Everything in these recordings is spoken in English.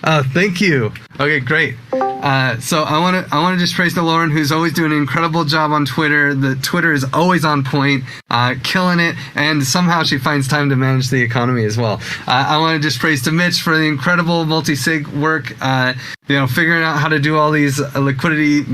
Thank you. Okay, great. So I want to just praise the Lauren, who's always doing an incredible job on Twitter. The Twitter is always on point, killing it, and somehow she finds time to manage the economy as well. I want to just praise to Mitch for the incredible multi-sig work. Figuring out how to do all these liquidity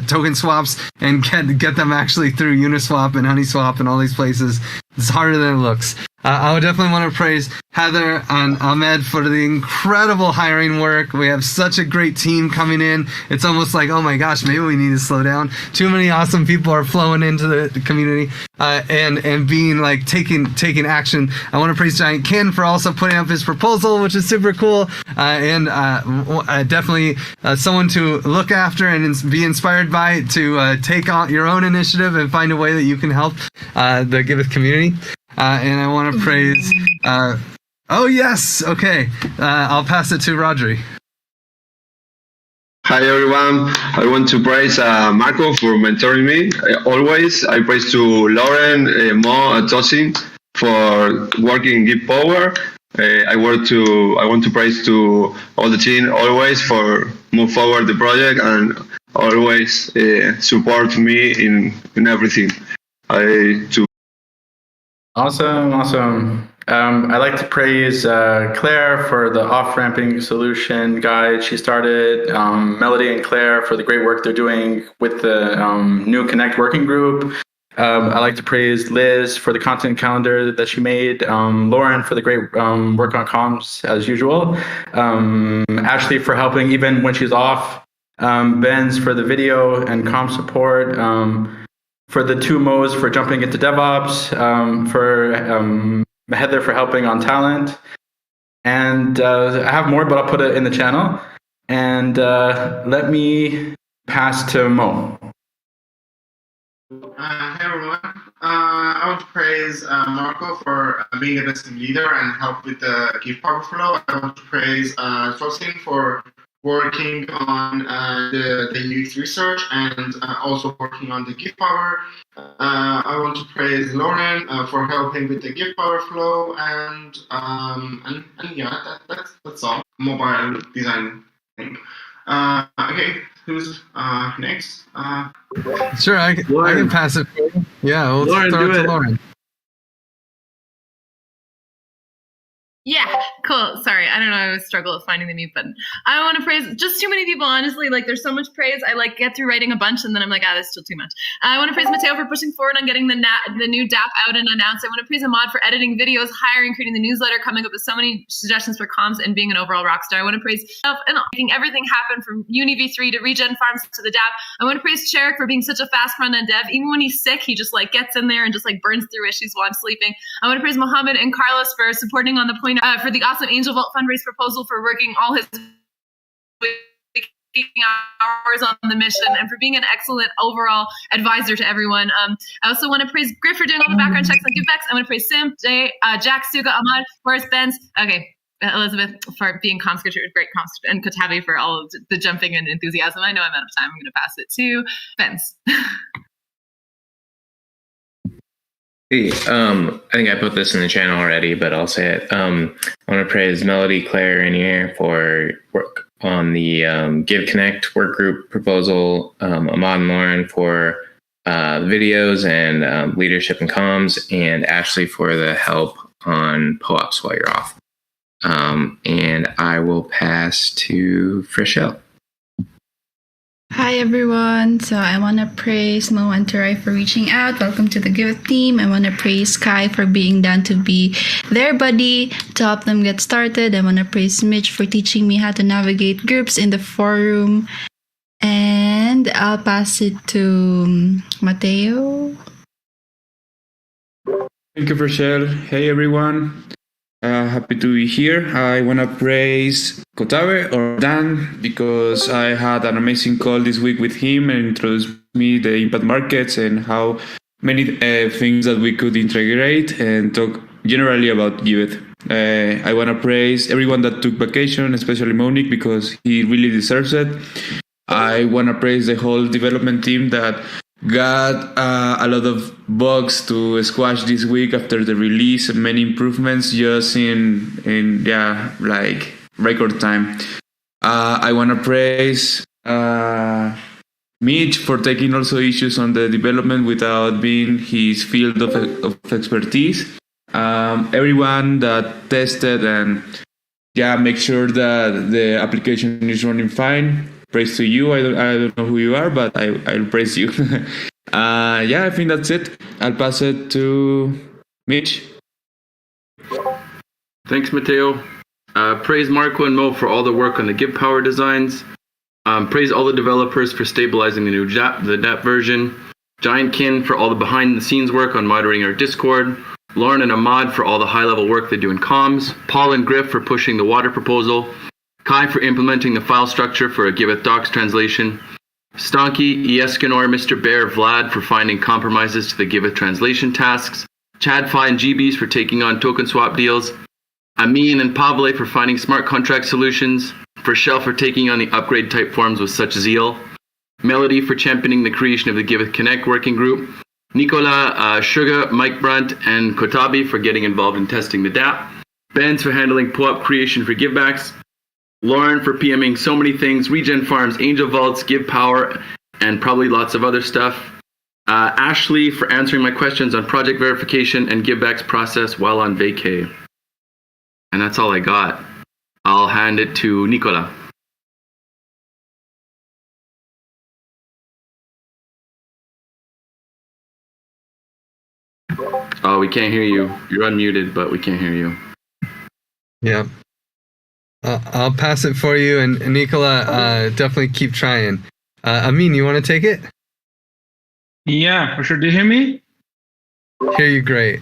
token swaps and get them actually through Uniswap and HoneySwap and all these places. It's harder than it looks. I would definitely want to praise Heather and Ahmed for the incredible hiring work. We have such a great team coming in. It's almost like, oh my gosh, maybe we need to slow down. Too many awesome people are flowing into the community and being like taking action. I want to praise Giant Ken for also putting up his proposal, which is super cool. And definitely someone to look after and be inspired by, to take on your own initiative and find a way that you can help the Giveth community. And I want to praise... oh, yes! Okay. I'll pass it to Rodri. Hi, everyone. I want to praise Marco for mentoring me. Always. I praise to Lauren, Mo, and Tosin for working in Give Power. I want to praise to all the team always for move forward the project and always support me in everything. Awesome. I'd like to praise Claire for the off-ramping solution guide she started, Melody and Claire for the great work they're doing with the new Connect working group. I'd like to praise Liz for the content calendar that she made, Lauren for the great work on comms as usual, Ashley for helping even when she's off, Benz for the video and comm support, for the two Mo's for jumping into DevOps, for Heather for helping on talent. And I have more, but I'll put it in the channel. And let me pass to Mo. Hey everyone. I want to praise Marco for being a best leader and help with the Give Power flow. I want to praise Tosin for working on the UX research and also working on the Give Power. I want to praise Lauren for helping with the Give Power flow and yeah, that's all. Mobile design thing. Okay, who's next? Sure, I can pass it. Yeah, we'll Lauren, throw it to Lauren. Yeah, cool. Sorry, I don't know. I always struggle with finding the mute button. I want to praise just too many people, honestly. Like, there's so much praise. I get through writing a bunch, and then I'm like, that's still too much. I want to praise Mateo for pushing forward on getting the new DApp out and announced. I want to praise Ahmad for editing videos, hiring, creating the newsletter, coming up with so many suggestions for comms, and being an overall rock star. I want to praise myself and making everything happen from Uni V3 to Regen Farms to the DApp. I want to praise Cherik for being such a fast front-end dev. Even when he's sick, he just gets in there and just burns through issues while I'm sleeping. I want to praise Mohammed and Carlos for supporting on the point for the awesome Angel Vault fundraise proposal, for working all his hours on the mission, and for being an excellent overall advisor to everyone. I also want to praise Griff for doing all the background checks on Giveth. I want to praise Sim, Jay, Jack, Suga, Ahmad, Boris, Benz. Okay, Elizabeth for being comms secretary, great comms, and Katabi for all of the jumping and enthusiasm. I know I'm out of time. I'm going to pass it to Benz. Hey, I think I put this in the channel already, but I'll say it. I want to praise Melody, Claire, and here for work on the Give Connect work group proposal, Ahmad and Lauren for videos and leadership and comms, and Ashley for the help on POAPs while you're off. And I will pass to Frischel. Hi everyone. So I want to praise Mo and Terai for reaching out. Welcome to the Giveth team. I want to praise Kai for being down to be their buddy to help them get started. I want to praise Mitch for teaching me how to navigate groups in the forum. And I'll pass it to Mateo. Thank you, Rochelle. Hey everyone. Happy to be here. I want to praise Kotabe or Dan because I had an amazing call this week with him and introduced me the impact markets and how many things that we could integrate and talk generally about Giveth. I want to praise everyone that took vacation, especially Monique, because he really deserves it. I want to praise the whole development team that got a lot of bugs to squash this week after the release and many improvements just in record time. I want to praise Mitch for taking also issues on the development without being his field of expertise. Everyone that tested and make sure that the application is running fine. Praise to you. I don't know who you are, but I'll praise you. I think that's it. I'll pass it to Mitch. Thanks, Mateo. Praise Marco and Mo for all the work on the Give Power designs. Praise all the developers for stabilizing the NAP version. Giantkin for all the behind-the-scenes work on moderating our Discord. Lauren and Ahmad for all the high-level work they do in comms. Paul and Griff for pushing the water proposal. Kai for implementing the file structure for a Giveth docs translation. Stonky, Escanor, Mr. Bear, Vlad for finding compromises to the Giveth translation tasks. Chad, Fi, and GBs for taking on token swap deals. Amin and Pavle for finding smart contract solutions. For Shell for taking on the upgrade type forms with such zeal. Melody for championing the creation of the Giveth Connect working group. Nicola, Sugar, Mike Brunt, and Kotabi for getting involved in testing the DApp. Benz for handling POAP creation for givebacks. Lauren for PMing so many things. Regen Farms, Angel Vaults, Give Power, and probably lots of other stuff. Ashley for answering my questions on project verification and givebacks process while on vacay. And that's all I got. I'll hand it to Nicola. Oh, we can't hear you. You're unmuted, but we can't hear you. Yeah. I'll pass it for you, and Nicola, definitely keep trying. Amin, you want to take it? Yeah, for sure. Do you hear me? Hear you great.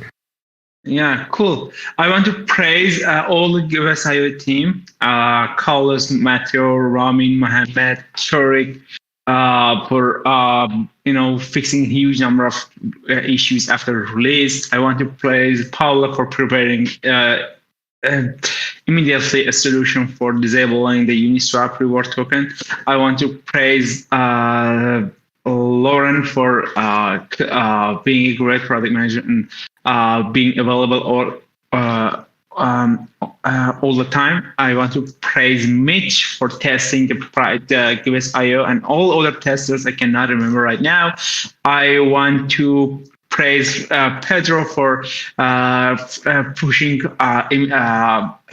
Yeah, cool. I want to praise all the Giveth IO team, Carlos, Matteo, Ramin, Mohammed, Shorik, for fixing huge number of issues after release. I want to praise Paula for preparing immediately a solution for disabling the Uniswap reward token. I want to praise Lauren for being a great product manager and being available all the time. I want to praise Mitch for testing the Giveth IO and all other testers I cannot remember right now. I want to praise Pedro for pushing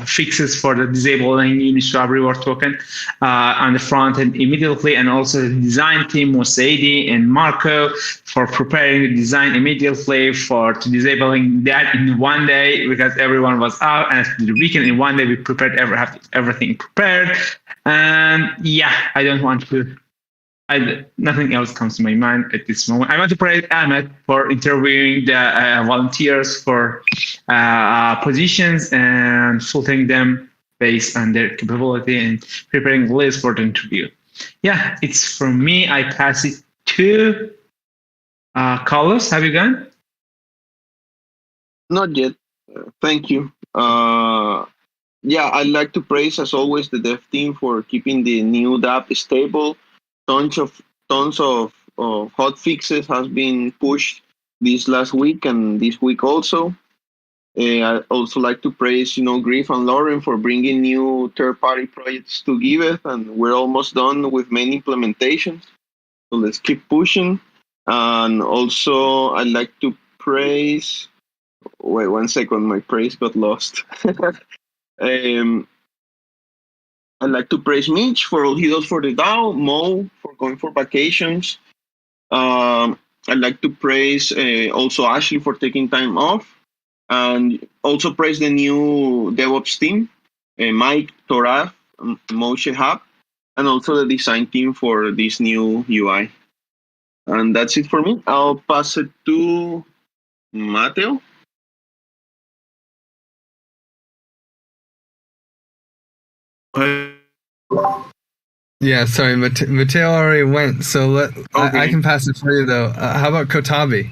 fixes for the disabling Uniswap reward token on the front end immediately, and also the design team, Mosaidi and Marco, for preparing the design immediately to disabling that in one day because everyone was out, and after the weekend in one day we prepared everything prepared. And I don't want to. Nothing else comes to my mind at this moment. I want to praise Ahmed for interviewing the volunteers for positions and filtering them based on their capability and preparing the list for the interview. Yeah, it's from me. I pass it to Carlos. Have you gone? Not yet. Thank you. I'd like to praise, as always, the dev team for keeping the new DApp stable. Tons of hot fixes has been pushed this last week and this week also. I also like to praise, Griff and Lauren for bringing new third-party projects to Giveth, and we're almost done with many implementations. So let's keep pushing. And also, I'd like to praise. Wait 1 second, my praise got lost. I'd like to praise Mitch for all he does for the DAO, Mo for going for vacations. I'd like to praise also Ashley for taking time off, and also praise the new DevOps team, Mike, Toraf, Moshe Hab, and also the design team for this new UI. And that's it for me. I'll pass it to Mateo. Yeah, sorry, Mateo already went, so I can pass it for you though. How about Kotabi?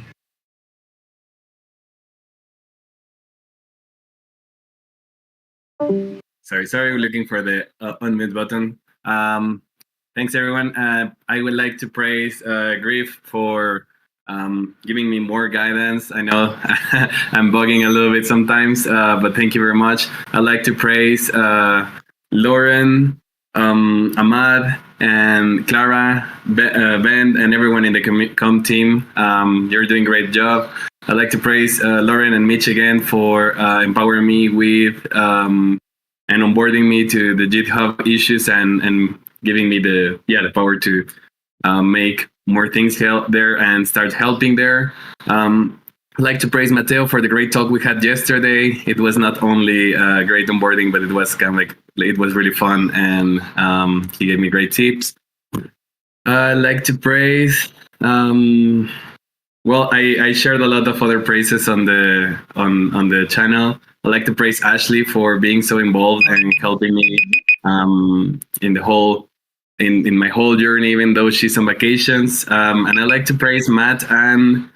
Sorry, we're looking for the unmute button. Thanks everyone. I would like to praise Griff for giving me more guidance. I know I'm bugging a little bit sometimes, but thank you very much. I'd like to praise Lauren Ahmad and Clara, Ben, and everyone in the com team. You're doing a great job. I'd like to praise Lauren and Mitch again for empowering me with and onboarding me to the GitHub issues and giving me the power to make more things there and start helping there. I'd like to praise Mateo for the great talk we had yesterday. It was not only great onboarding, but it was kind of like, it was really fun, and he gave me great tips. I'd like to praise, well, I shared a lot of other praises on the channel. I'd like to praise Ashley for being so involved and helping me in the whole, in my whole journey, even though she's on vacations. And I'd like to praise Matt and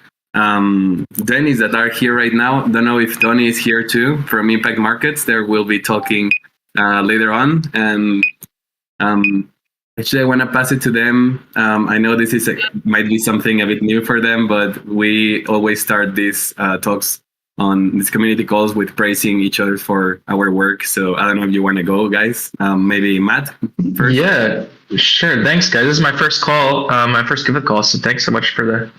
Dennis that are here right now. Don't know if Tony is here too from Impact Markets. There we'll be talking later on, and actually I want to pass it to them. I know this is might be something a bit new for them, but we always start these talks on these community calls with praising each other for our work. So I don't know if you want to go, guys. Maybe Matt first. Yeah, sure. Thanks, guys. This is my first call, my first Giveth call. So thanks so much for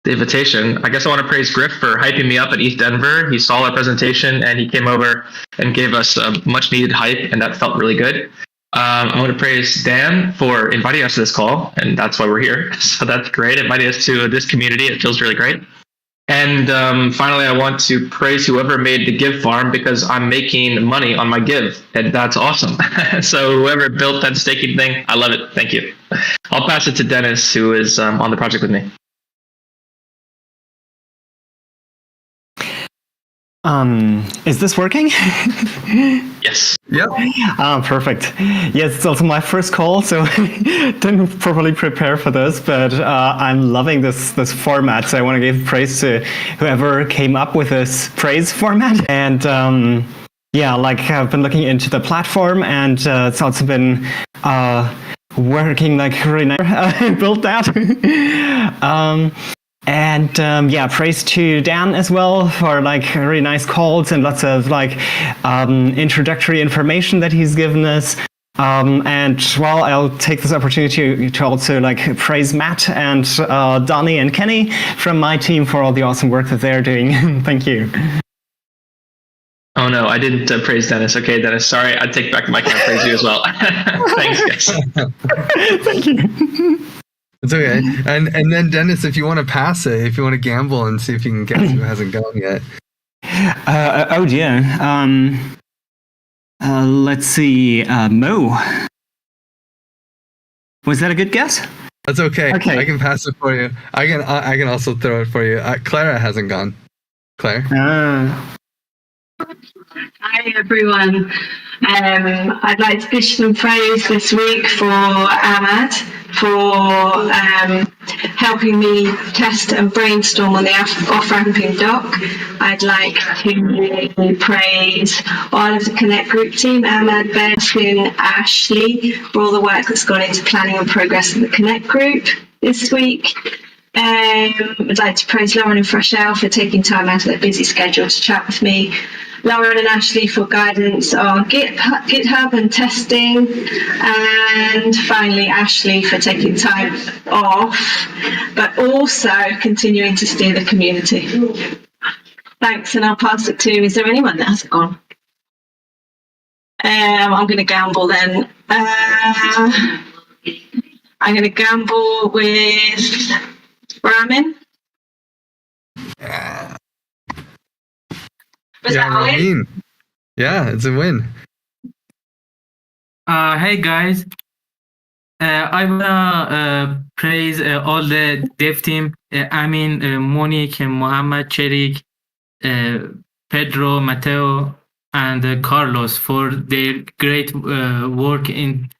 the invitation. I guess I want to praise Griff for hyping me up at ETH Denver. He saw our presentation and he came over and gave us a much needed hype, and that felt really good. I want to praise Dan for inviting us to this call, and that's why we're here. So that's great. Inviting us to this community. It feels really great. And finally, I want to praise whoever made the Give farm, because I'm making money on my Give, and that's awesome. So whoever built that staking thing, I love it. Thank you. I'll pass it to Dennis, who is on the project with me. Is this working? Yes. Yep. Perfect. Yes, it's also my first call, so didn't properly prepare for this, but I'm loving this format. So I want to give praise to whoever came up with this praise format. And I've been looking into the platform, and it's also been working like really nice. Built that. Praise to Dan as well for like really nice calls and lots of like introductory information that he's given us. I'll take this opportunity to also like praise Matt and Donnie and Kenny from my team for all the awesome work that they're doing. Thank you. Oh no, I didn't praise Dennis. Okay, Dennis, sorry. I take back my can't praise you as well. Thanks, guys. Thank you. It's okay. And then Dennis, if you want to pass it, if you want to gamble and see if you can guess who hasn't gone yet. Oh dear. Let's see. Mo. Was that a good guess? That's okay. Okay. I can pass it for you. I can also throw it for you. Clara hasn't gone. Claire. Hi everyone. I'd like to give some praise this week for Ahmad for helping me test and brainstorm on the off-ramping doc. I'd like to praise all of the Connect group team, Ahmad, Ben, Ashley, for all the work that's gone into planning and progress of the Connect group this week. I'd like to praise Lauren and Freshell for taking time out of their busy schedule to chat with me. Lauren and Ashley for guidance on GitHub and testing. And finally, Ashley for taking time off, but also continuing to steer the community. Thanks, and I'll pass it to, is there anyone that hasn't gone? I'm going to gamble then. I'm going to gamble with Ramin. Was that a win? Yeah, it's a win. Hey guys, I wanna praise all the dev team. Amin, Monique, Mohammed, Cherik, Pedro, Mateo, and Carlos for their great work in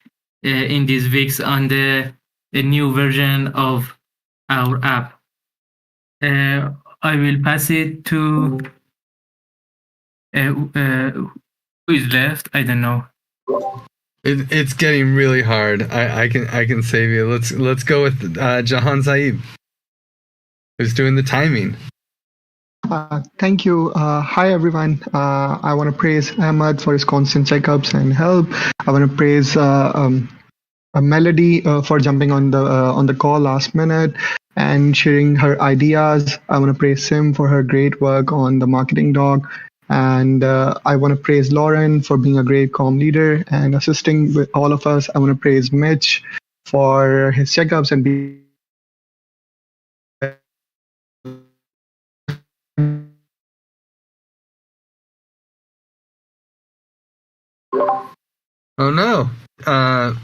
these weeks on the new version of our app. I will pass it to who is left? I don't know. It's getting really hard. I can save you. Let's go with Jahan Saeed, who's doing the timing. Thank you. Hi, everyone. I want to praise Ahmad for his constant checkups and help. I want to praise Melody for jumping on the call last minute and sharing her ideas. I want to praise Sim for her great work on the marketing doc. And I want to praise Lauren for being a great comm leader and assisting with all of us. I want to praise Mitch for his checkups and being. Oh no.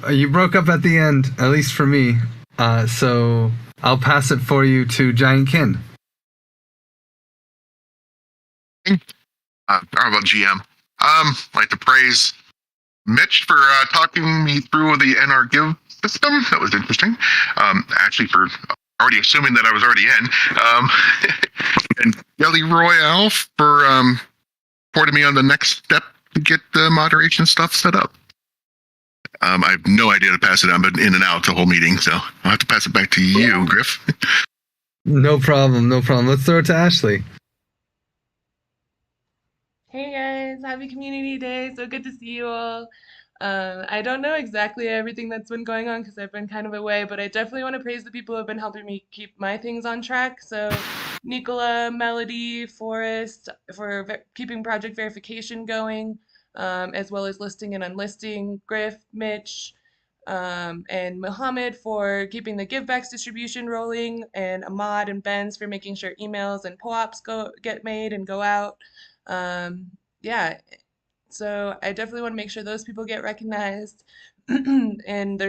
You broke up at the end, at least for me. So I'll pass it for you to Giant Kin. How about GM? I'd like to praise Mitch for talking me through the NR Give system. That was interesting. Actually, for already assuming that I was already in. And Jelly Royale for supporting me on the next step to get the moderation stuff set up. I have no idea to pass it on, but in and out the whole meeting, so I'll have to pass it back to you, Griff. No problem. Let's throw it to Ashley. Hey guys, happy Community Day. So good to see you all. I don't know exactly everything that's been going on because I've been kind of away, but I definitely want to praise the people who have been helping me keep my things on track. So Nicola, Melody, Forrest for keeping project verification going, as well as listing and unlisting, Griff, Mitch, and Mohammed for keeping the givebacks distribution rolling, and Ahmad and Benz for making sure emails and POAPs get made and go out. Yeah, so I definitely want to make sure those people get recognized. And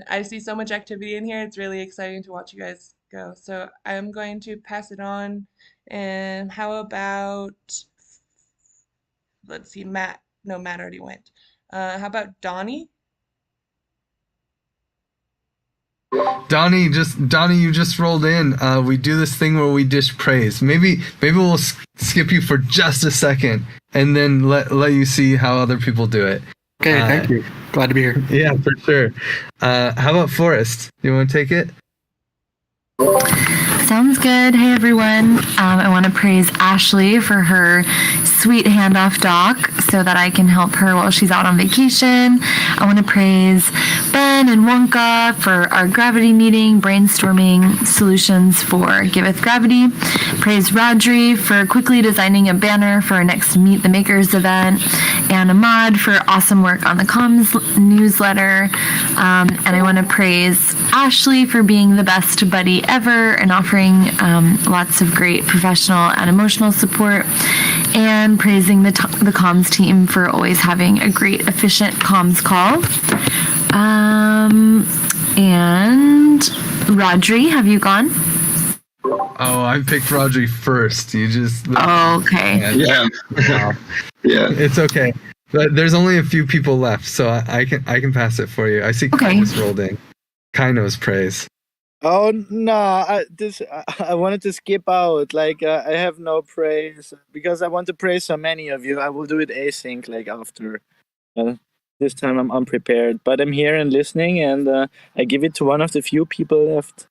I see so much activity in here. It's really exciting to watch you guys go. So I'm going to pass it on. And how about, let's see, Matt. No, Matt already went. How about Donnie? Donnie, you just rolled in. We do this thing where we dish praise. Maybe we'll skip you for just a second and then let you see how other people do it. Okay, thank you. Glad to be here. Yeah, for sure. How about Forrest? You want to take it? Sounds good. Hey everyone. I want to praise Ashley for her sweet handoff doc so that I can help her while she's out on vacation. I want to praise Ben and Wonka for our gravity meeting, brainstorming solutions for Giveth Gravity. Praise Rodri for quickly designing a banner for our next Meet the Makers event. And Ahmad for awesome work on the comms newsletter. And I want to praise Ashley for being the best buddy ever and offering lots of great professional and emotional support, and praising the comms team for always having a great, efficient comms call. And Rodri, have you gone? Oh, I picked Rodri first. You just. Oh, okay. Yeah. Yeah. It's okay. But there's only a few people left, so I can pass it for you. I see Kai just rolled in. Kai knows praise. Oh no! I wanted to skip out. Like I have no praise because I want to praise so many of you. I will do it async, like after. This time I'm unprepared, but I'm here and listening, and I give it to one of the few people left.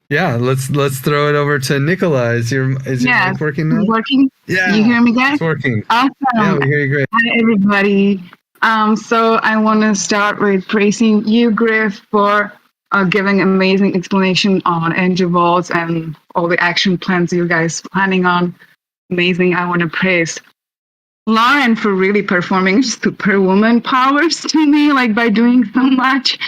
Yeah, let's throw it over to Nicola. Is your mic working now? Working? Yeah, You hear me, guys? it's working. Awesome. Yeah, we hear you great. Hi, everybody. So I want to start with praising you, Griff, for giving amazing explanation on Angel Vaults and all the action plans you guys planning on. Amazing. I want to praise Lauren for really performing superwoman powers to me, like by doing so much.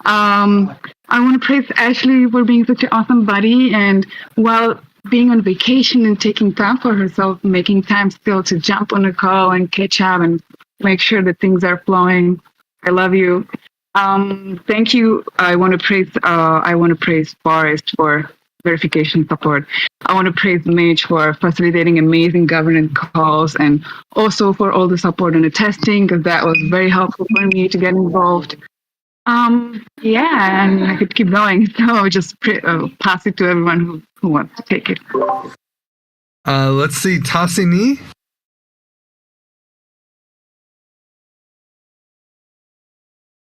I want to praise Ashley for being such an awesome buddy, and while being on vacation and taking time for herself, making time still to jump on a call and catch up and make sure that things are flowing. I love you. Thank you. I want to praise Forrest for verification support. I want to praise Mitch for facilitating amazing governance calls, and also for all the support on the testing, because that was very helpful for me to get involved. Yeah, and I could keep going. So just pass it to everyone who wants to take it. Let's see, Tassini.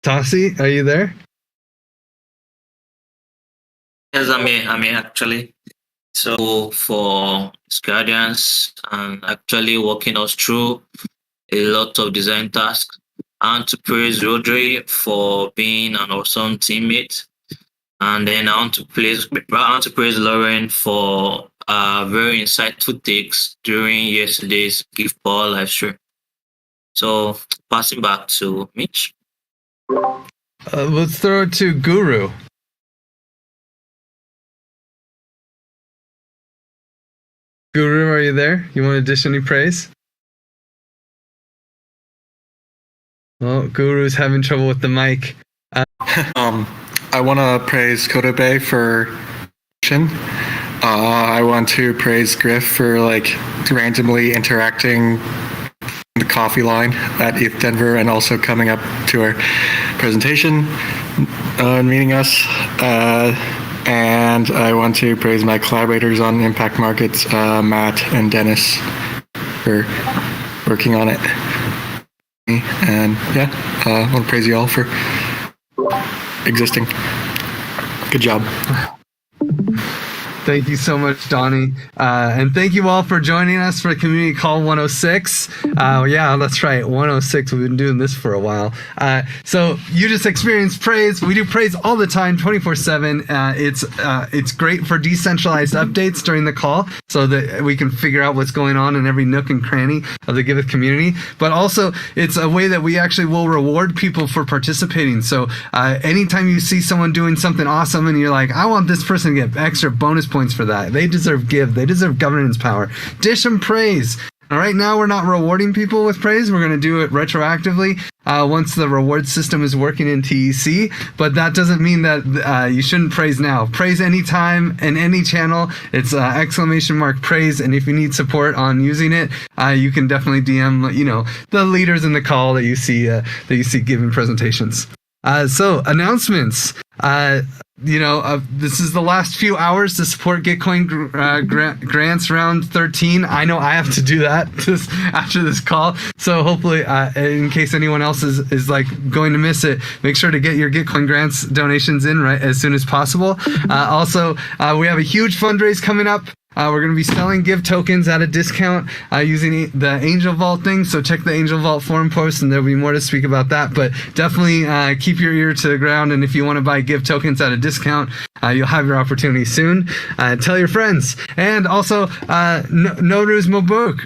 Tassi, are you there? Yes, I'm here actually. So for his guidance and actually walking us through a lot of design tasks. And to praise Rodri for being an awesome teammate. And then I want to praise Lauren for very insightful takes during yesterday's Give Power live stream. So passing back to Mitch. Let's throw it to Guru. Guru, are you there? You want to dish any praise? Well, Guru's having trouble with the mic. I want to praise Kodobe for I want to praise Griff for randomly interacting the coffee line at ETH Denver and also coming up to our presentation and meeting us. And I want to praise my collaborators on Impact Markets, Matt and Dennis, for working on it. And I want to praise you all for existing. Good job. Thank you so much, Donnie. And thank you all for joining us for Community Call 106. Yeah, that's right, 106. We've been doing this for a while. So you just experienced praise. We do praise all the time, 24/7. It's great for decentralized updates during the call so that we can figure out what's going on in every nook and cranny of the Giveth community. But also, it's a way that we actually will reward people for participating. So anytime you see someone doing something awesome and you're like, I want this person to get extra bonus points for that. They deserve give. They deserve governance power. Dish them praise. All right, now we're not rewarding people with praise. We're going to do it retroactively once the reward system is working in TEC. But that doesn't mean that you shouldn't praise now. Praise anytime in any channel. It's ! praise. And if you need support on using it, you can definitely DM the leaders in the call that you see giving presentations. So announcements. This is the last few hours to support Gitcoin grants round 13. I know I have to do that after this call. So hopefully, in case anyone else is going to miss it, make sure to get your Gitcoin grants donations in right as soon as possible. Also, we have a huge fundraise coming up. We're going to be selling Give tokens at a discount using the Angel Vault thing. So check the Angel Vault forum post and there'll be more to speak about that. But definitely keep your ear to the ground. And if you want to buy Give tokens at a discount, you'll have your opportunity soon. Tell your friends. And also, Nowruz Mubarak.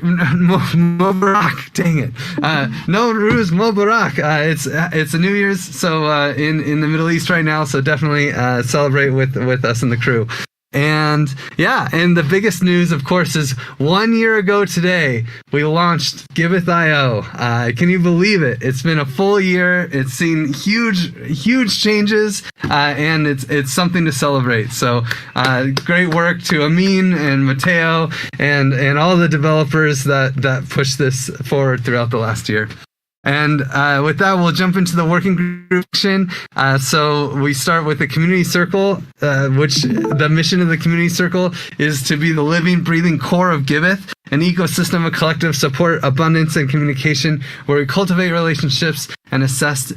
Dang it. Nowruz Mubarak. It's a New Year's so in the Middle East right now. So definitely celebrate with us and the crew. And the biggest news, of course, is 1 year ago today, we launched Giveth.io. Can you believe it? It's been a full year. It's seen huge changes, and it's something to celebrate. So great work to Amin and Mateo and all the developers that pushed this forward throughout the last year. And with that, we'll jump into the working group section. So we start with the community circle, which the mission of the community circle is to be the living, breathing core of Giveth, an ecosystem of collective support, abundance, and communication where we cultivate relationships and assist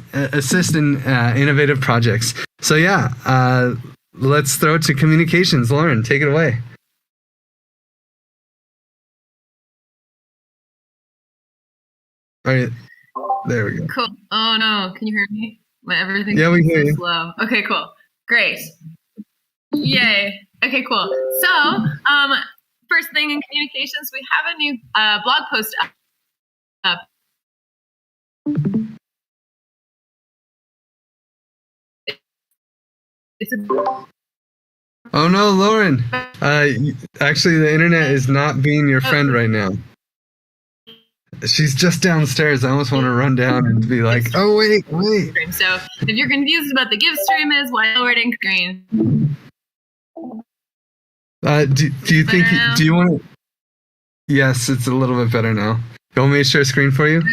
in innovative projects. So let's throw it to communications. Lauren, take it away. All right. There we go. Cool. Oh no, can you hear me? Everything's we hear you. slow. Okay, cool. Great. Yay. Okay, cool. So, first thing in communications, we have a new blog post up. Oh no, Lauren. Actually, the internet is not being your friend right now. She's just downstairs. I almost want to run down and be like, oh, wait. So if you're confused about the give stream is, why forwarding screen? Do you think, do you want to? Yes, it's a little bit better now. You want me to share screen for you?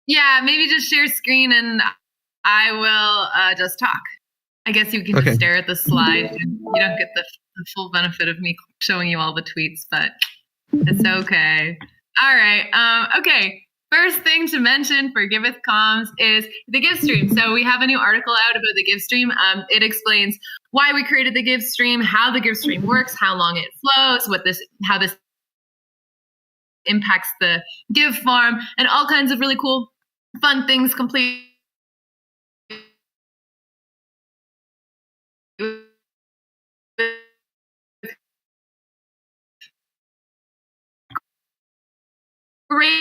Yeah, maybe just share screen and I will just talk. I guess you can just stare at the slide. You don't get the full benefit of me showing you all the tweets, but it's okay. All right. Okay. First thing to mention for Giveth Comms is the Give stream. So we have a new article out about the Give stream. It explains why we created the Give stream, how the Give stream works, how long it flows, how this impacts the Give farm, and all kinds of really cool, fun things. Complete. Great.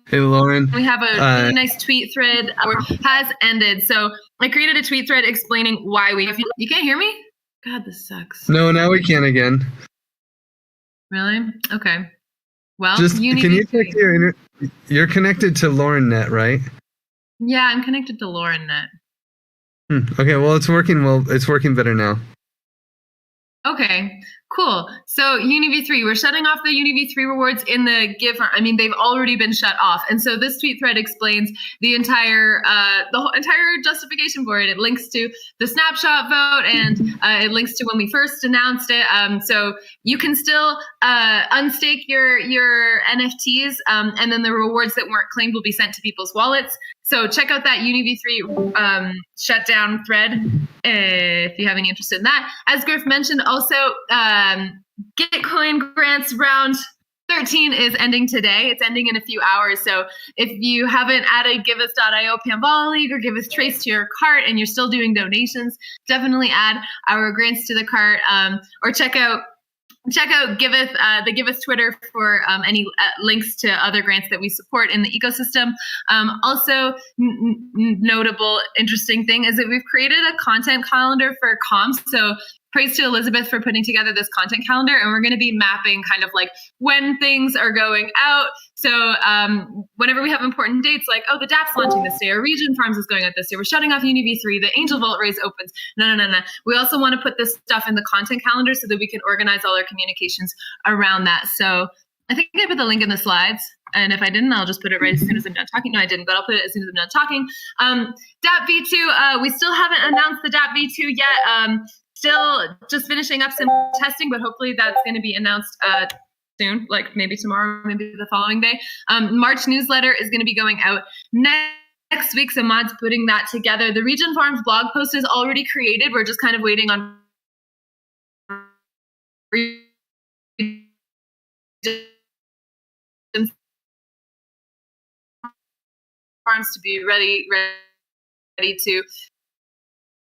Hey, Lauren. We have a really nice tweet thread has ended. So I created a tweet thread explaining why we. You can't hear me? God, this sucks. No, now we can again. Really? Okay. Well, Just can you check you're connected to LaurenNet, right? Yeah, I'm connected to LaurenNet. Okay, well it's working. Well, it's working better now. Okay, cool. So UniV3, we're shutting off the UniV3 rewards in the Give. I mean, they've already been shut off, and so this tweet thread explains the entire justification for it. It links to the snapshot vote, and it links to when we first announced it. So you can still unstake your NFTs, and then the rewards that weren't claimed will be sent to people's wallets. So check out that UniV3 shutdown thread if you have any interest in that. As Griff mentioned, also Gitcoin grants round 13 is ending today. It's ending in a few hours. So if you haven't added Giveth.io Panball League or Giveth Trace to your cart and you're still doing donations, definitely add our grants to the cart, or check out Giveth, the Giveth Twitter for any links to other grants that we support in the ecosystem. Also, notable, interesting thing is that we've created a content calendar for comms. So praise to Elizabeth for putting together this content calendar, and we're going to be mapping kind of like when things are going out. So whenever we have important dates, like, oh, the DApp's launching this day, or Region Farms is going out this day, we're shutting off UniV3, the Angel Vault raise opens. No. We also want to put this stuff in the content calendar so that we can organize all our communications around that. So I think I put the link in the slides. And if I didn't, I'll just put it right as soon as I'm done talking. No, I didn't, but I'll put it as soon as I'm done talking. DApp V2, we still haven't announced the DApp V2 yet. Still just finishing up some testing, but hopefully that's going to be announced soon, like maybe tomorrow, maybe the following day. March newsletter is going to be going out next week, so Mod's putting that together. The Region Farms blog post is already created. We're just kind of waiting on Farms to be ready to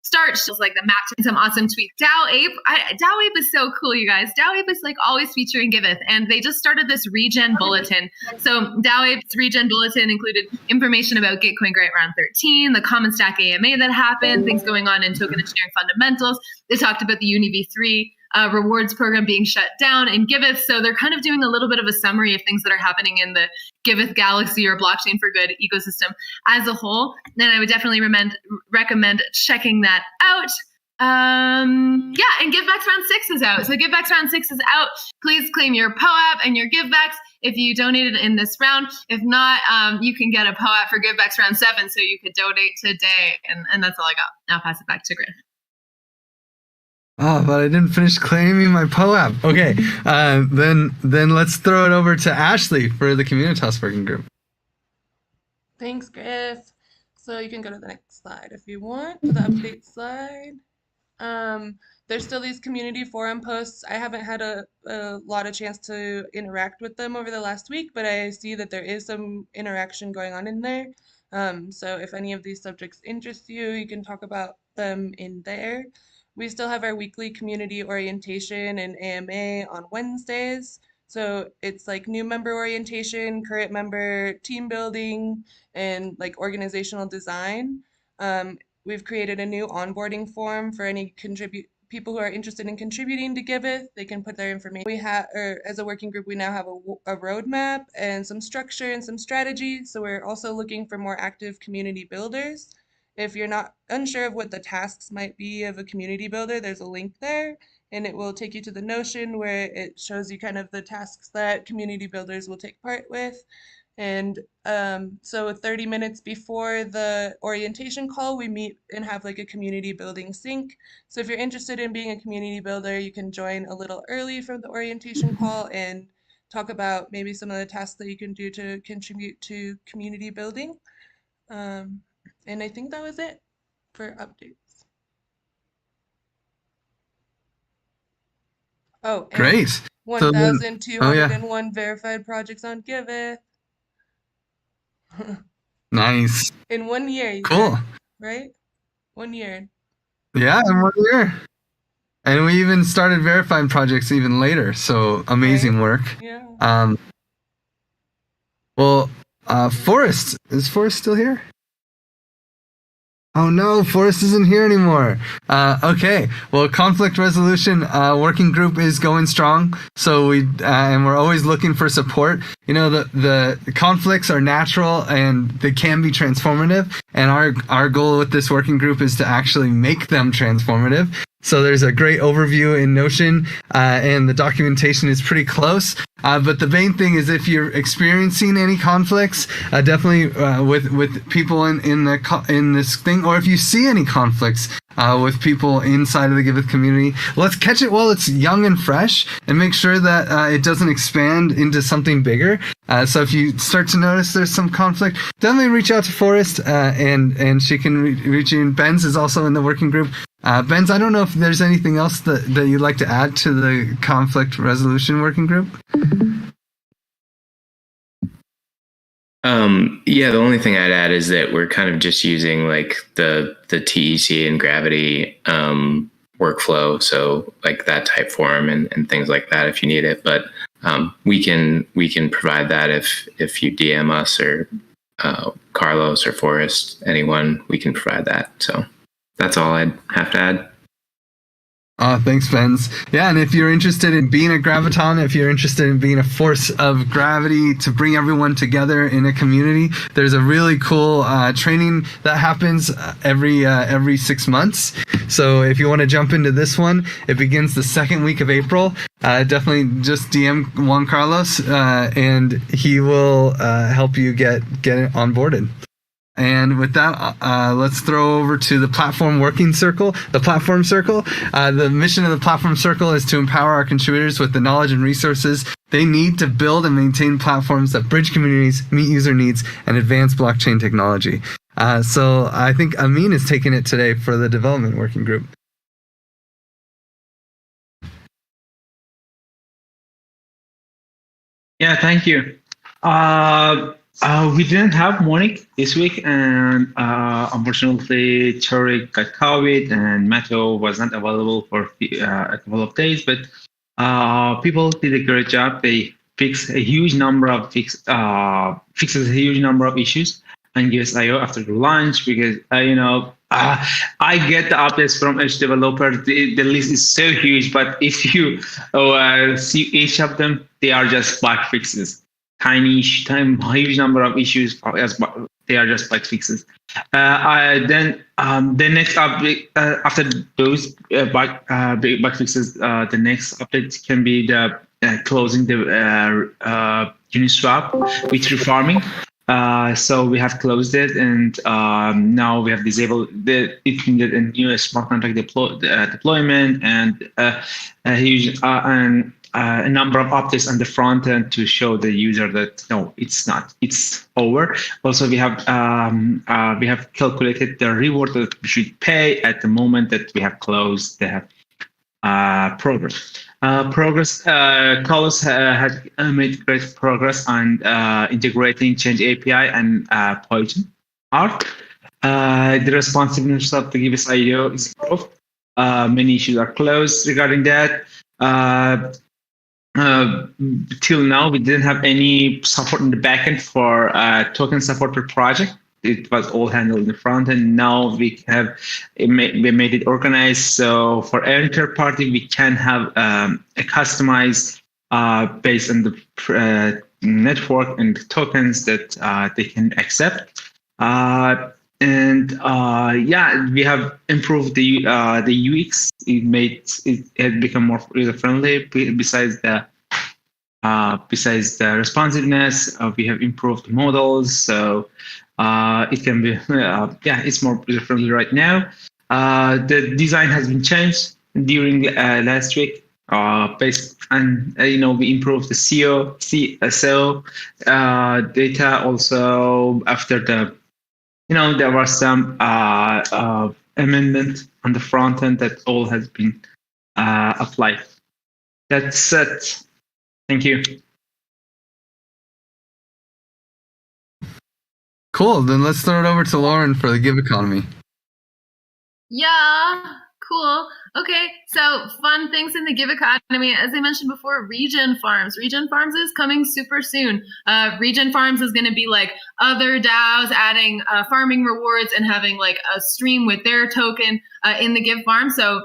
start. Just like the map and some awesome tweets. DAO Ape is so cool, you guys. DAO Ape is like always featuring Giveth, and they just started this regen bulletin. So DAO Ape's regen bulletin included information about Gitcoin Grant Round 13, the Common Stack AMA that happened, things going on in token engineering fundamentals. They talked about the UniV3 rewards program being shut down in Giveth. So they're kind of doing a little bit of a summary of things that are happening in the Giveth Galaxy or Blockchain for Good ecosystem as a whole. And I would definitely recommend checking that out. And Givebacks Round 6 is out. So Givebacks Round 6 is out. Please claim your POAP and your Givebacks if you donated in this round. If not, you can get a POAP for Givebacks Round 7, so you could donate today. And that's all I got. I'll pass it back to Griff. Oh, but I didn't finish claiming my POAP. Okay, then let's throw it over to Ashley for the Communitas working group. Thanks, Griff. So you can go to the next slide if you want, the update slide. There's still these community forum posts. I haven't had a lot of chance to interact with them over the last week, but I see that there is some interaction going on in there. So if any of these subjects interest you, you can talk about them in there. We still have our weekly community orientation and AMA on Wednesdays. So it's like new member orientation, current member team building, and like organizational design. We've created a new onboarding form for any people who are interested in contributing to Giveth. They can put their information. We have, or as a working group, we now have a roadmap and some structure and some strategy. So we're also looking for more active community builders. If you're not unsure of what the tasks might be of a community builder, there's a link there, and it will take you to the Notion where it shows you kind of the tasks that community builders will take part with. And so 30 minutes before the orientation call, we meet and have like a community building sync. So if you're interested in being a community builder, you can join a little early from the orientation call and talk about maybe some of the tasks that you can do to contribute to community building. And I think that was it for updates. Oh, and Great. So then, 1,201 verified projects on Giveth. Nice. In 1 year, you Cool. guys, right? 1 year. Yeah, in 1 year. And we even started verifying projects even later. So amazing work. Yeah. Well, Forrest, is Forrest still here? Oh no, Forrest isn't here anymore. Okay, well, conflict resolution working group is going strong. So and we're always looking for support. You know, the conflicts are natural and they can be transformative. And our goal with this working group is to actually make them transformative. So there's a great overview in Notion, and the documentation is pretty close. But the main thing is if you're experiencing any conflicts, definitely with people in this thing, or if you see any conflicts with people inside of the Giveth community, let's catch it while it's young and fresh, and make sure that it doesn't expand into something bigger. So if you start to notice there's some conflict, definitely reach out to Forrest, and she can reach you. And Benz is also in the working group. Benz, I don't know if there's anything else that you'd like to add to the conflict resolution working group. Yeah, the only thing I'd add is that we're kind of just using like the TEC and Gravity workflow, so like that type form and things like that if you need it. But we can provide that if you DM us or Carlos or Forrest, anyone, we can provide that. So that's all I'd have to add. Thanks, Benz. Yeah, and if you're interested in being a graviton, if you're interested in being a force of gravity to bring everyone together in a community, there's a really cool training that happens every 6 months. So if you want to jump into this one, it begins the second week of April. Definitely just DM Juan Carlos, and he will help you get it onboarded. And with that, let's throw over to the Platform Working Circle, the Platform Circle. The mission of the Platform Circle is to empower our contributors with the knowledge and resources they need to build and maintain platforms that bridge communities, meet user needs, and advance blockchain technology. So I think Amin is taking it today for the Development Working Group. Yeah, thank you. We didn't have Monique this week, and unfortunately, Tarek got COVID, and Matto was not available for a couple of days. But people did a great job. They fixed a huge number of fixes a huge number of issues and Giveth.io after the launch, because I get the updates from each developer. The list is so huge, but if you see each of them, they are just bug fixes. Huge number of issues, they are just bug fixes. Then the next update after those bug fixes, the next update can be the closing the Uniswap with refarming. So we have closed it, and now we have disabled it needed a new smart contract deployment and a huge and a number of updates on the front end to show the user that no, it's not, it's over. Also, we have calculated the reward that we should pay at the moment that we have closed the progress. Carlos had made great progress on integrating Change API and Poison Art. The responsiveness of the Giveth.io is improved. Many issues are closed regarding that. Till now, we didn't have any support in the backend for token support per project. It was all handled in the front end. Now we made it organized. So for every third party, we can have a customized based on the network and the tokens that they can accept. We have improved the UX. It had become more user friendly. Besides the Besides the responsiveness, we have improved models, so it can be it's more user-friendly right now. The design has been changed during last week. Based on we improved the SEO data. Also, after the there was some amendment on the front end that all has been applied. That's it. Thank you. Cool. Then let's throw it over to Lauren for the Give economy. Yeah, cool. Okay, so fun things in the Give economy. As I mentioned before, Region Farms. Region Farms is coming super soon. Region Farms is going to be like other DAOs adding farming rewards and having like a stream with their token in the Give farm. So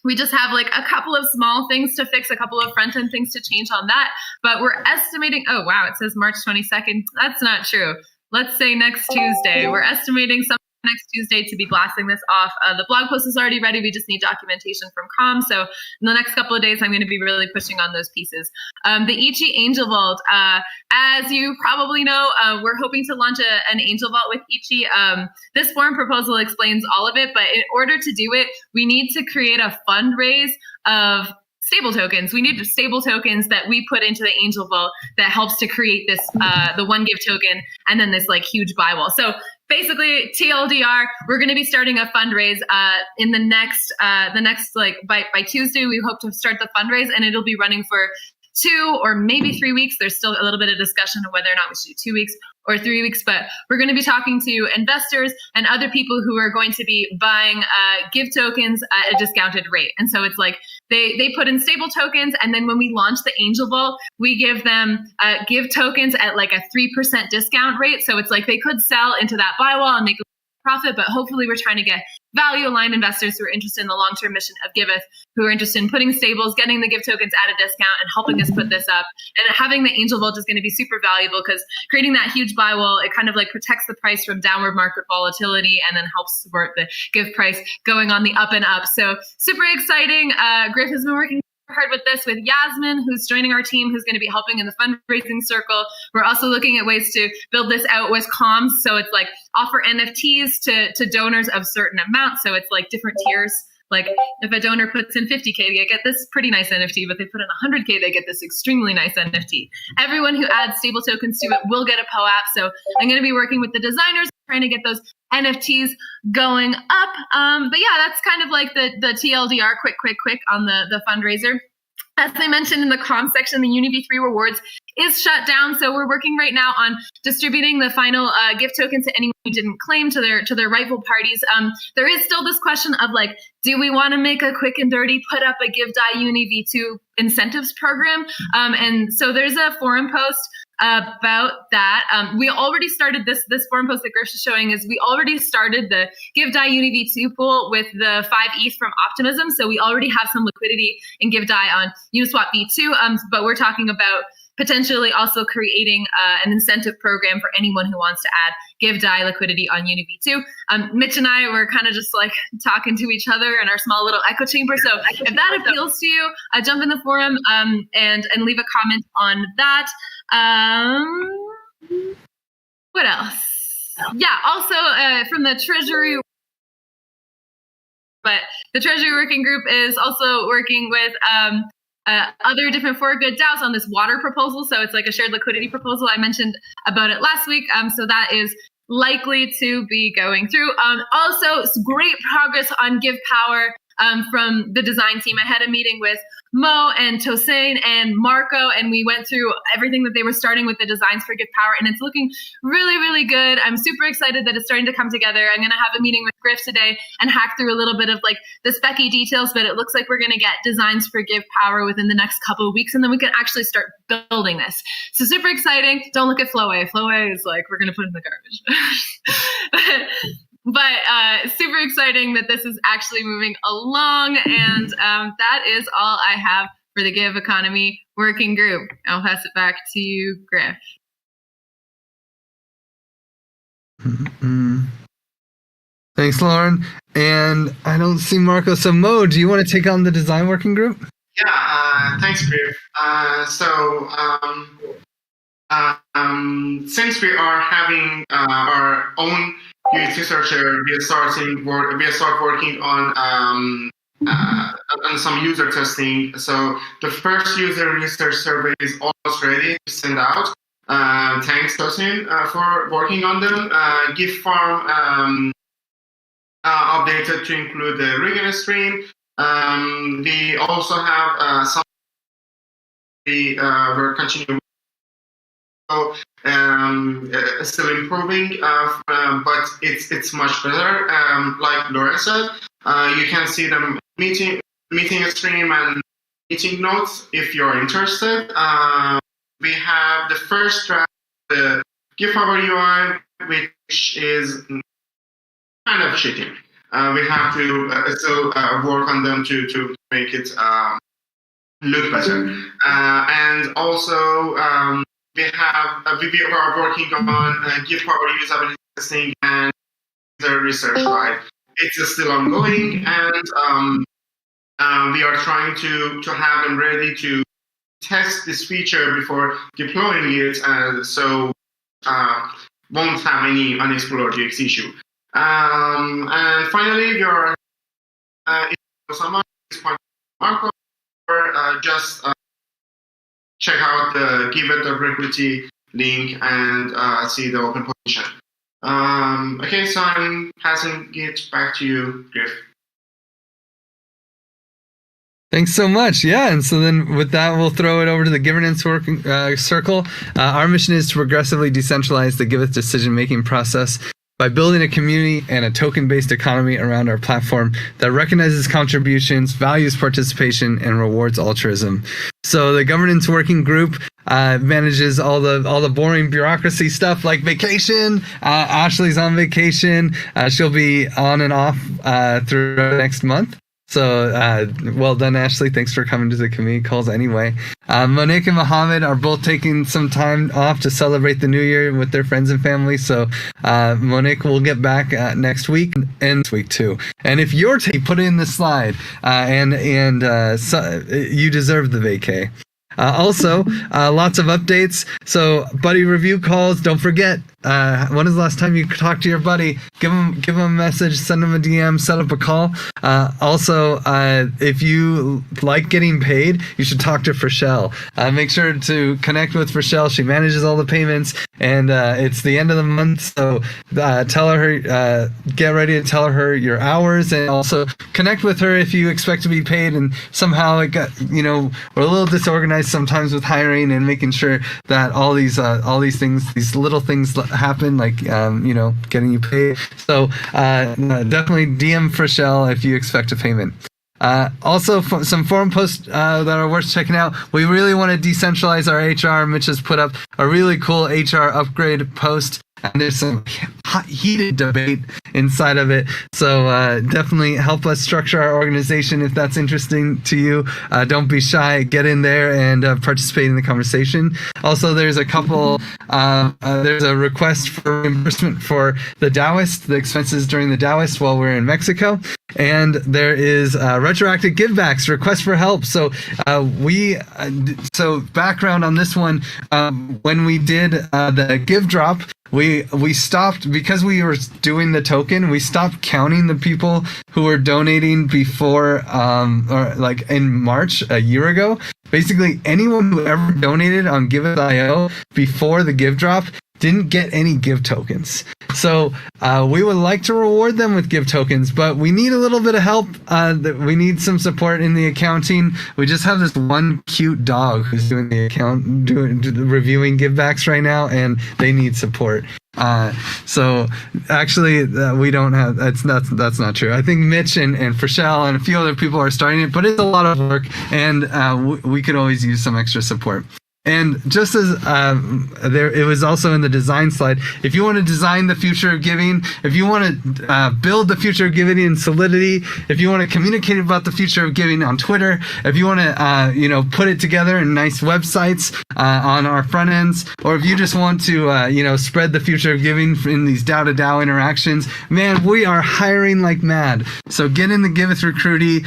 we just have like a couple of small things to fix, a couple of front end things to change on that. But we're estimating, oh wow, it says March 22nd. That's not true. Let's say next Tuesday. We're estimating some next Tuesday to be blasting this off. The blog post is already ready. We just need documentation from Com. So in the next couple of days, I'm going to be really pushing on those pieces. The Ichi Angel Vault. As you probably know, we're hoping to launch an Angel Vault with Ichi. This forum proposal explains all of it, but in order to do it, we need to create a fundraise of stable tokens. We need stable tokens that we put into the Angel Vault that helps to create this, the one Give token, and then this like huge buy wall. So basically, TLDR, we're going to be starting a fundraise in the next like by Tuesday. We hope to start the fundraise, and it'll be running for 2 or maybe 3 weeks. There's still a little bit of discussion of whether or not we should do 2 weeks or 3 weeks, but we're going to be talking to investors and other people who are going to be buying Give tokens at a discounted rate. And so it's like they put in stable tokens, and then when we launch the Angel Vault, we give them Give tokens at like a 3% discount rate. So it's like they could sell into that buy wall and make a profit, but hopefully we're trying to get value-aligned investors who are interested in the long-term mission of Giveth, who are interested in putting stables, getting the Give tokens at a discount, and helping us put this up. And having the Angel Vault is going to be super valuable because creating that huge buy wall, it kind of like protects the price from downward market volatility and then helps support the Give price going on the up and up. So super exciting. Griff has been working hard with this with Yasmin, who's joining our team, who's going to be helping in the fundraising circle. We're also looking at ways to build this out with comms. So it's like offer NFTs to donors of certain amounts. So it's like different tiers. Like if a donor puts in 50K, they get this pretty nice NFT, but they put in 100K, they get this extremely nice NFT. Everyone who adds stable tokens to it will get a POAP. So I'm going to be working with the designers, trying to get those NFTs going up. But yeah, that's kind of like the TLDR quick on the fundraiser. As I mentioned in the comms section, the UniV3 rewards is shut down. So we're working right now on distributing the final Give token to anyone who didn't claim to their rightful parties. There is still this question of like, do we want to make a quick and dirty put up a Give Die UniV2 incentives program? And so there's a forum post about that. We already started this forum post that Griff is showing is we already started the Give Die UniV2 pool with the 5 ETH from Optimism. So we already have some liquidity in Give Die on Uniswap V2. But we're talking about potentially also creating an incentive program for anyone who wants to add Give Die liquidity on UniV2. Mitch and I were kind of just like talking to each other in our small little echo chamber. So if that appeals to you, jump in the forum and leave a comment on that. What else? Yeah, also from the Treasury, but the Treasury Working Group is also working with other different for good DAOs on this water proposal. So it's like a shared liquidity proposal. I mentioned about it last week. So that is likely to be going through. Also, great progress on Give Power from the design team. I had a meeting with Mo and Tosain and Marco, and we went through everything that they were starting with the designs for Give Power, and it's looking really, really good. I'm super excited that it's starting to come together. I'm going to have a meeting with Griff today and hack through a little bit of like the specky details, but it looks like we're going to get designs for Give Power within the next couple of weeks, and then we can actually start building this. So super exciting. Don't look at Flowway. Flowway is like, we're going to put it in the garbage. But super exciting that this is actually moving along. And that is all I have for the Give Economy Working Group. I'll pass it back to you, Griff. Mm-hmm. Thanks, Lauren. And I don't see Marco. So Mo, do you want to take on the Design Working Group? Thanks, Griff. Since we are having our own UX researcher, we start working on some user testing. So the first user research survey is almost ready to send out. Thanks, Tosin, for working on them. Gift farm updated to include the Rigging stream. We also have some we're continuing. So, still improving, but it's much better. Like Laura said, you can see them meeting stream and meeting notes if you're interested. We have the first draft, the Gift Power UI, which is kind of shitty. We have to still work on them to make it look better. And also, we are working on Gift Power usability testing and user research guide. It's still ongoing, and we are trying to have them ready to test this feature before deploying it, so won't have any unexplored UX issue. And finally, we are someone is pointing Marco, or just check out the Giveth.recruity link and see the open position. Okay, so I'm passing it back to you, Griff. Thanks so much. Yeah, and so then with that, we'll throw it over to the governance working circle. Our mission is to progressively decentralize the Giveth decision-making process by building a community and a token-based economy around our platform that recognizes contributions, values participation, and rewards altruism. So the governance working group manages all the boring bureaucracy stuff like vacation. Ashley's on vacation. She'll be on and off through next month. So, well done, Ashley. Thanks for coming to the community calls anyway. Monique and Mohammed are both taking some time off to celebrate the new year with their friends and family. So, Monique will get back next week and this week too. And if you're put in the slide, so, you deserve the vacay. Also, lots of updates. So, buddy review calls. Don't forget. When is the last time you talked to your buddy? Give him a message, send him a DM, set up a call. Also, if you like getting paid, you should talk to Frashelle. Make sure to connect with Frashelle. She manages all the payments, and it's the end of the month. So tell her, get ready to tell her your hours, and also connect with her if you expect to be paid. And somehow it got, we're a little disorganized sometimes with hiring and making sure that all these things, these little things happen, like getting you paid. So definitely DM Frashelle if you expect a payment. Also, some forum posts that are worth checking out. We really want to decentralize our HR. Mitch has put up a really cool HR upgrade post, and there's some heated debate inside of it. So definitely help us structure our organization if that's interesting to you. Don't be shy. Get in there and participate in the conversation. Also, there's a couple. There's a request for reimbursement for the Taoist, the expenses during the Taoist while we're in Mexico. And there is retroactive givebacks, request for help. So so background on this one, when we did the give drop, we stopped because we were doing the token. We stopped counting the people who were donating before, or like in March a year ago. Basically, anyone who ever donated on Giveth.io before the give drop didn't get any give tokens. So we would like to reward them with give tokens, but we need a little bit of help. We need some support in the accounting. We just have this one cute dog who's doing the reviewing givebacks right now, and they need support. So actually, we don't have. That's not true. I think Mitch and Frashelle and a few other people are starting it, but it's a lot of work, and we could always use some extra support. And just as it was also in the design slide, if you want to design the future of giving, if you want to build the future of giving in Solidity, if you want to communicate about the future of giving on Twitter, if you want to put it together in nice websites on our front ends, or if you just want to spread the future of giving in these DAO to DAO interactions, man, we are hiring like mad. So get in the Giveth recruitee,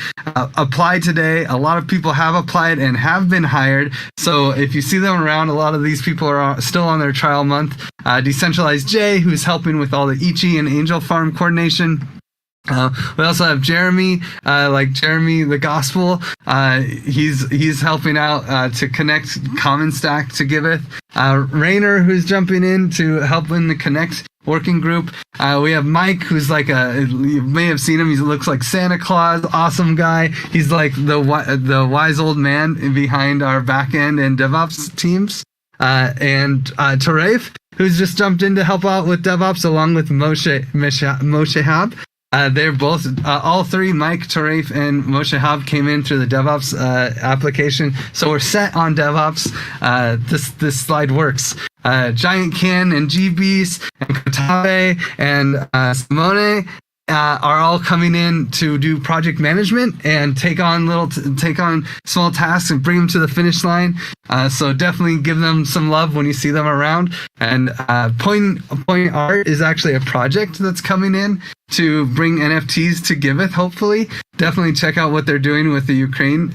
apply today. A lot of people have applied and have been hired. So if you see them around, a lot of these people are still on their trial month. Decentralized J, who's helping with all the Ichi and Angel Farm coordination. We also have Jeremy, like Jeremy the Gospel. He's helping out to connect Common Stack to Giveth. Rainer, who's jumping in to help in the Connect working group. We have Mike, who's like you may have seen him. He looks like Santa Claus, awesome guy. He's like the wise old man behind our back end and DevOps teams. And Taref, who's just jumped in to help out with DevOps along with Moshe Hab. They're both, all three, Mike, Taref, and Moshe Hab came in through the DevOps application. So we're set on DevOps. This slide works. Giant Ken and GBeast and Kotabe and Simone are all coming in to do project management and take on small tasks and bring them to the finish line. So definitely give them some love when you see them around. And Point Art is actually a project that's coming in to bring NFTs to Giveth, hopefully. Definitely check out what they're doing with the Ukraine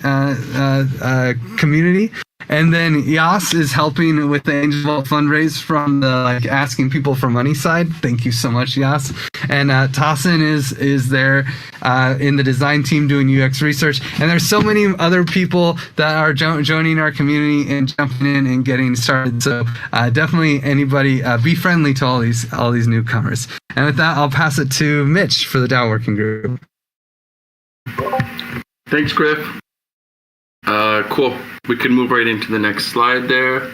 community. And then Yas is helping with the Angel Vault fundraise from the asking people for money side. Thank you so much, Yas. And Tassin is there in the design team doing UX research. And there's so many other people that are joining our community and jumping in and getting started. So definitely anybody be friendly to all these newcomers. And with that, I'll pass it to Mitch for the DAO working group. Thanks, Griff. Cool. We can move right into the next slide there.